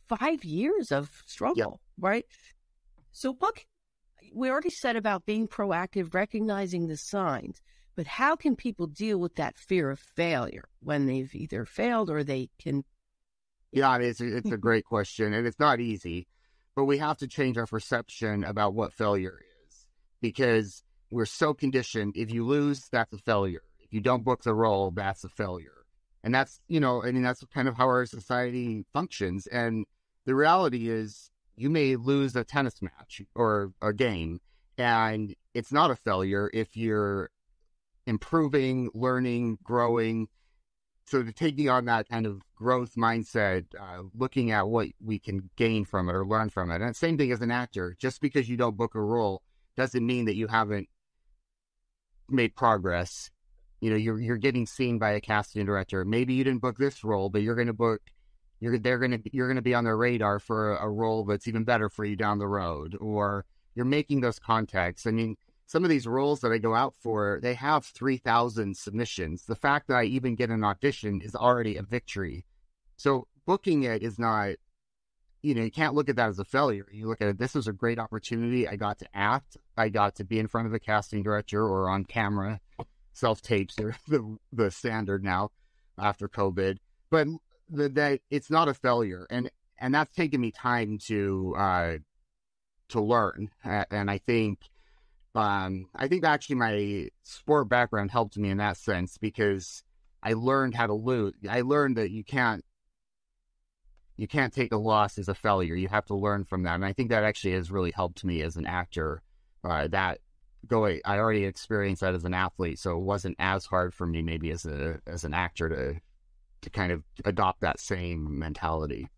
5 years of struggle, right? So we already said about being proactive, recognizing the signs, but how can people deal with that fear of failure when they've either failed or they can? Yeah, it's a great question, and it's not easy, but we have to change our perception about what failure is, because we're so conditioned. If you lose, that's a failure. If you don't book the role, that's a failure. And that's, that's kind of how our society functions. And the reality is you may lose a tennis match or a game, and it's not a failure if you're improving, learning, growing. So taking on that kind of growth mindset, looking at what we can gain from it or learn from it. And the same thing as an actor. Just because you don't book a role doesn't mean that you haven't made progress. You're getting seen by a casting director. Maybe you didn't book this role, but you're going to be on their radar for a role that's even better for you down the road, or you're making those contacts. I mean, some of these roles that I go out for, they have 3,000 submissions. The fact that I even get an audition is already a victory. So booking it is not, you can't look at that as a failure. You look at it, this was a great opportunity. I got to act. I got to be in front of a casting director or on camera. Self-tapes are the standard now after COVID. But that it's not a failure. And that's taken me time to learn. And I think actually my sport background helped me in that sense, because I learned how to lose. I learned that you can't take a loss as a failure. You have to learn from that. And I think that actually has really helped me as an actor. I already experienced that as an athlete, so it wasn't as hard for me maybe as an actor to kind of adopt that same mentality.